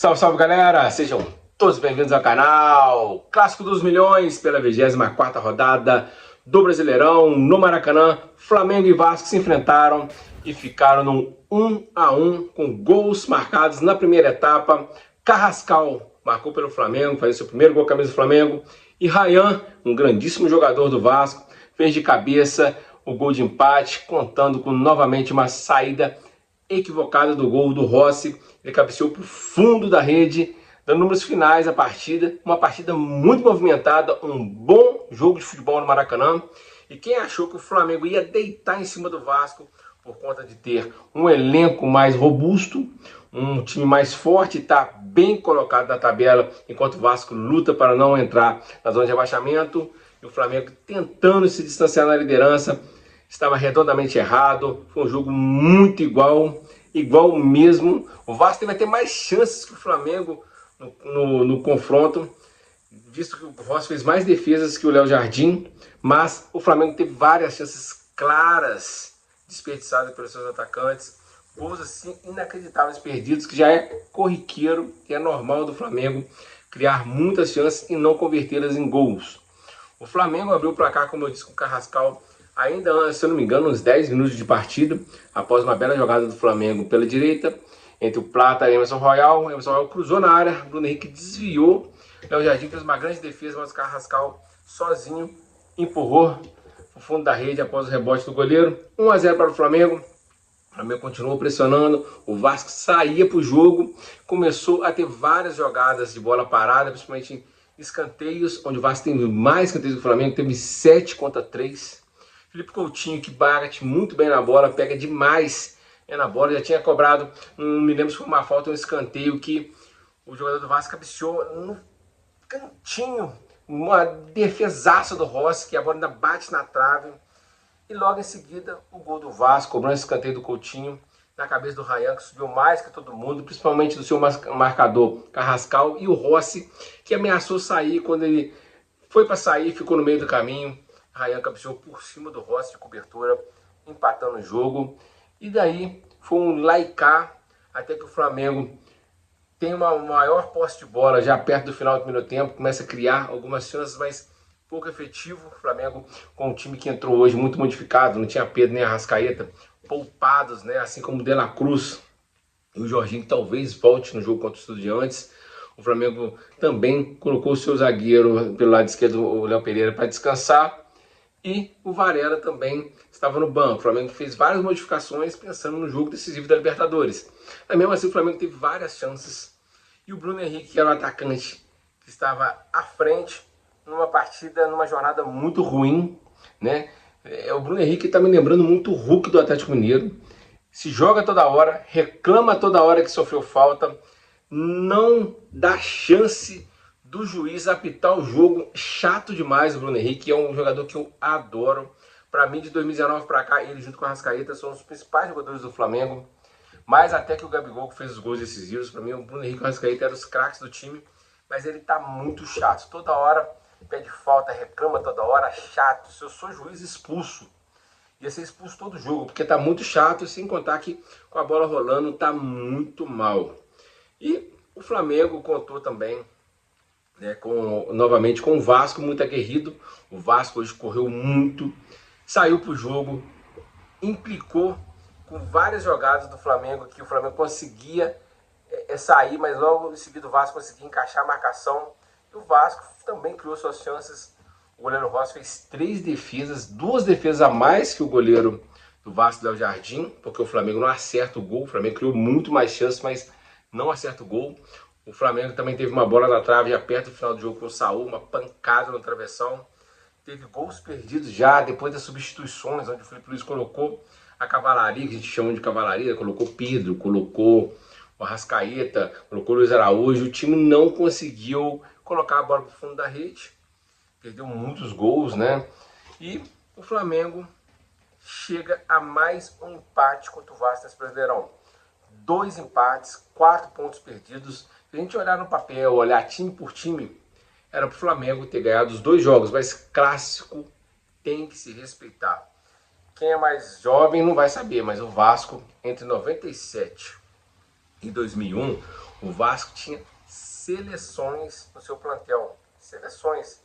Salve, salve galera, sejam todos bem-vindos ao canal Clássico dos Milhões pela 24ª rodada do Brasileirão no Maracanã. Flamengo e Vasco se enfrentaram e ficaram num 1-1 com gols marcados na primeira etapa. Carrascal marcou pelo Flamengo, fez seu primeiro gol com a camisa do Flamengo, e Ryan, um grandíssimo jogador do Vasco, fez de cabeça o gol de empate, contando com novamente uma saída equivocada do gol do Rossi. Ele cabeceou para o fundo da rede, dando números finais à partida. Uma partida muito movimentada, um bom jogo de futebol no Maracanã. E quem achou que o Flamengo ia deitar em cima do Vasco por conta de ter um elenco mais robusto, um time mais forte, está bem colocado na tabela, enquanto o Vasco luta para não entrar na zona de rebaixamento, e o Flamengo tentando se distanciar na liderança, estava redondamente errado. Foi um jogo muito igual mesmo. O Vasco teve até mais chances que o Flamengo no confronto, visto que o Rossi fez mais defesas que o Léo Jardim, mas o Flamengo teve várias chances claras desperdiçadas pelos seus atacantes, gols assim inacreditáveis perdidos, que já é corriqueiro, que é normal do Flamengo criar muitas chances e não convertê-las em gols. O Flamengo abriu o placar, como eu disse, com o Carrascal ainda, se eu não me engano, uns 10 minutos de partida, após uma bela jogada do Flamengo pela direita, entre o Plata e Emerson Royal. Emerson Royal cruzou na área, Bruno Henrique desviou, Léo Jardim fez uma grande defesa, mas o Carrascal sozinho empurrou o fundo da rede após o rebote do goleiro. 1-0 para o Flamengo. O Flamengo continuou pressionando, o Vasco saía para o jogo, começou a ter várias jogadas de bola parada, principalmente em escanteios, onde o Vasco tem mais escanteios que o Flamengo, teve 7 contra 3. Felipe Coutinho, que bate muito bem na bola, pega demais na bola, já tinha cobrado, não me lembro se foi uma falta ou um escanteio, que o jogador do Vasco cabeceou no cantinho, uma defesaça do Rossi, que a bola ainda bate na trave, e logo em seguida o gol do Vasco, cobrando esse escanteio do Coutinho, na cabeça do Ryan, que subiu mais que todo mundo, principalmente do seu marcador Carrascal, e o Rossi, que ameaçou sair. Quando ele foi para sair, ficou no meio do caminho. Ryan cabeceou por cima do Rossi de cobertura, empatando o jogo. E daí foi um lá e cá, até que o Flamengo tem uma maior posse de bola já perto do final do primeiro tempo, começa a criar algumas chances, mas pouco efetivo. O Flamengo, com um time que entrou hoje muito modificado, não tinha Pedro nem Arrascaeta, poupados, né? Assim como o De La Cruz e o Jorginho, que talvez volte no jogo contra o Estudiantes. O Flamengo também colocou o seu zagueiro pelo lado esquerdo, o Léo Pereira, para descansar. E o Varela também estava no banco. O Flamengo fez várias modificações pensando no jogo decisivo da Libertadores. Mas mesmo assim o Flamengo teve várias chances. E o Bruno Henrique, que era o atacante que estava à frente, numa partida, numa jornada muito ruim, né? O Bruno Henrique está me lembrando muito o Hulk do Atlético Mineiro. Se joga toda hora, reclama toda hora que sofreu falta, não dá chance do juiz apitar o jogo. Chato demais o Bruno Henrique, é um jogador que eu adoro. Para mim, de 2019 para cá, ele junto com a Arrascaeta são os principais jogadores do Flamengo. Mais até que o Gabigol, que fez os gols decisivos. Para mim, o Bruno Henrique e o Arrascaeta eram os craques do time. Mas ele tá muito chato. Toda hora pede falta, reclama toda hora, chato. Se eu sou juiz, expulso. Ia ser expulso todo jogo, porque tá muito chato, sem contar que com a bola rolando tá muito mal. E o Flamengo contou também, né, novamente com o Vasco, muito aguerrido. O Vasco hoje correu muito, saiu pro jogo, implicou com várias jogadas do Flamengo, que o Flamengo conseguia sair, mas logo em seguida o Vasco conseguia encaixar a marcação. E o Vasco também criou suas chances. O goleiro Rossi fez 3 defesas, 2 defesas a mais que o goleiro do Vasco, Léo Jardim, porque o Flamengo não acerta o gol. O Flamengo criou muito mais chances, mas não acerta o gol. O Flamengo também teve uma bola na trave já perto do final do jogo com o Saúl, uma pancada no travessão. Teve gols perdidos já depois das substituições, onde o Felipe Luiz colocou a cavalaria, que a gente chama de cavalaria, colocou Pedro, colocou o Arrascaeta, colocou o Luiz Araújo. O time não conseguiu colocar a bola para o fundo da rede, perdeu muitos gols, né? E o Flamengo chega a mais um empate contra o Vasco nesse Brasileirão. 2 empates, 4 pontos perdidos. Se a gente olhar no papel, olhar time por time, era para o Flamengo ter ganhado os 2 jogos, mas clássico tem que se respeitar. Quem é mais jovem não vai saber, mas o Vasco, entre 97 e 2001, O Vasco tinha seleções no seu plantel. Seleções.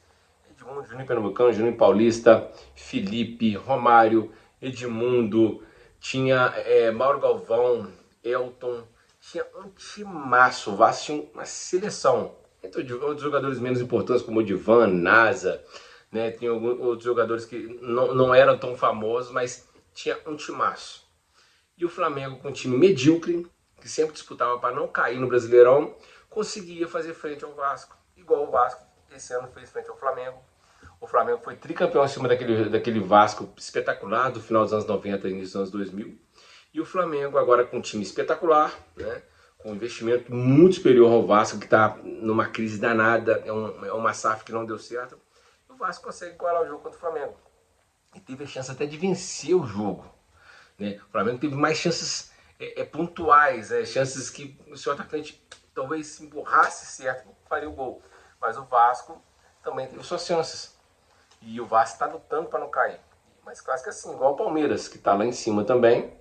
Edmundo, Juninho Pernambucano, Juninho Paulista, Felipe, Romário, Edmundo, tinha Mauro Galvão, Elton, tinha um timaço. O Vasco tinha uma seleção. Entre outros jogadores menos importantes, como o Divan, Nasa, né? Tinha alguns outros jogadores que não eram tão famosos, mas tinha um timaço. E o Flamengo, com um time medíocre, que sempre disputava para não cair no Brasileirão, conseguia fazer frente ao Vasco, igual o Vasco esse ano fez frente ao Flamengo. O Flamengo foi tricampeão acima daquele Vasco espetacular do final dos anos 90 e início dos anos 2000. E o Flamengo agora com um time espetacular, né? Com um investimento muito superior ao Vasco, que está numa crise danada, é uma SAF que não deu certo. O Vasco consegue igualar o jogo contra o Flamengo. E teve a chance até de vencer o jogo, né? O Flamengo teve mais chances pontuais, chances que o seu atacante talvez se empurrasse certo, faria o gol. Mas o Vasco também teve suas chances. E o Vasco está lutando para não cair. Mas clássico assim, igual o Palmeiras, que está lá em cima também,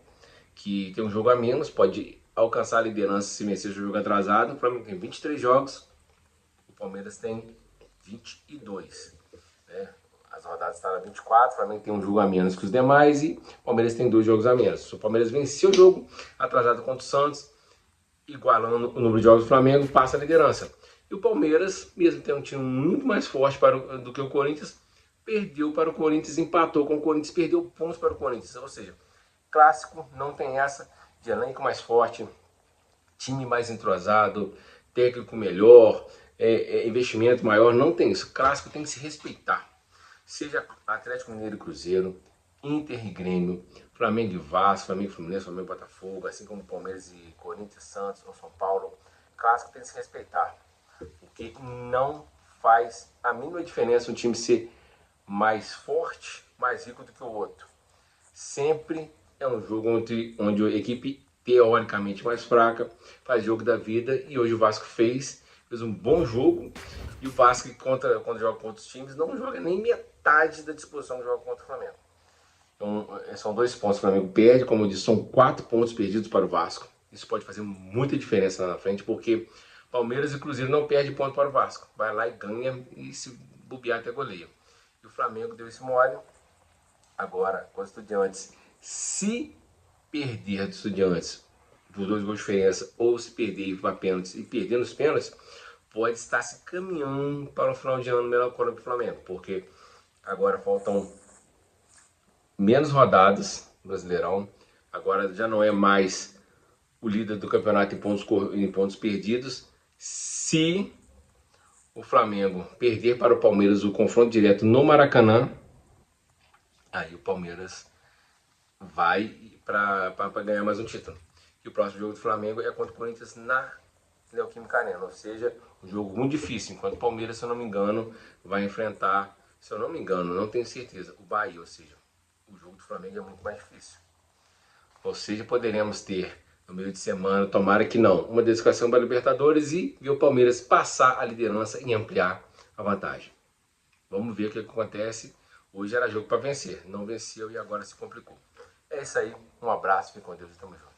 que tem um jogo a menos, pode alcançar a liderança se vencer o jogo atrasado. O Flamengo tem 23 jogos, o Palmeiras tem 22. Né? As rodadas estão na 24, o Flamengo tem um jogo a menos que os demais e o Palmeiras tem 2 jogos a menos. Se o Palmeiras vencer o jogo atrasado contra o Santos, igualando o número de jogos do Flamengo, passa a liderança. E o Palmeiras, mesmo tendo um time muito mais forte do que o Corinthians, perdeu para o Corinthians, empatou com o Corinthians, perdeu pontos para o Corinthians. Ou seja, clássico não tem essa de elenco mais forte, time mais entrosado, técnico melhor, investimento maior, não tem isso. Clássico tem que se respeitar. Seja Atlético Mineiro e Cruzeiro, Inter e Grêmio, Flamengo e Vasco, Flamengo e Fluminense, Flamengo e Botafogo, assim como Palmeiras e Corinthians, Santos ou São Paulo. Clássico tem que se respeitar, porque não faz a mínima diferença um time ser mais forte, mais rico do que o outro. Sempre é um jogo onde a equipe teoricamente mais fraca faz jogo da vida, e hoje o Vasco fez um bom jogo, e o Vasco quando joga contra os times não joga nem metade da disposição que joga contra o Flamengo. Então são 2 pontos que o Flamengo perde, como eu disse, são 4 pontos perdidos para o Vasco. Isso pode fazer muita diferença lá na frente, porque Palmeiras e Cruzeiro não perdem ponto para o Vasco. Vai lá e ganha, e se bobear até goleia. E o Flamengo deu esse mole. Agora, com os Estudiantes, se perder do Estudiantes por 2 gols de diferença, ou se perder para pênaltis e perder nos pênaltis, pode estar se caminhando para um final de ano melancólico para o Flamengo, porque agora faltam menos rodadas no Brasileirão, agora já não é mais o líder do campeonato em pontos perdidos. Se o Flamengo perder para o Palmeiras o confronto direto no Maracanã, aí o Palmeiras vai para ganhar mais um título. E o próximo jogo do Flamengo é contra o Corinthians na Neoquímica Arena, ou seja, um jogo muito difícil, enquanto o Palmeiras, se eu não me engano, vai enfrentar, se eu não me engano, não tenho certeza, o Bahia, ou seja, o jogo do Flamengo é muito mais difícil. Ou seja, poderemos ter no meio de semana, tomara que não, uma desclassificação para a Libertadores e ver o Palmeiras passar a liderança e ampliar a vantagem. Vamos ver o que acontece. Hoje era jogo para vencer, não venceu e agora se complicou. É isso aí, um abraço, fique com Deus e tamo junto.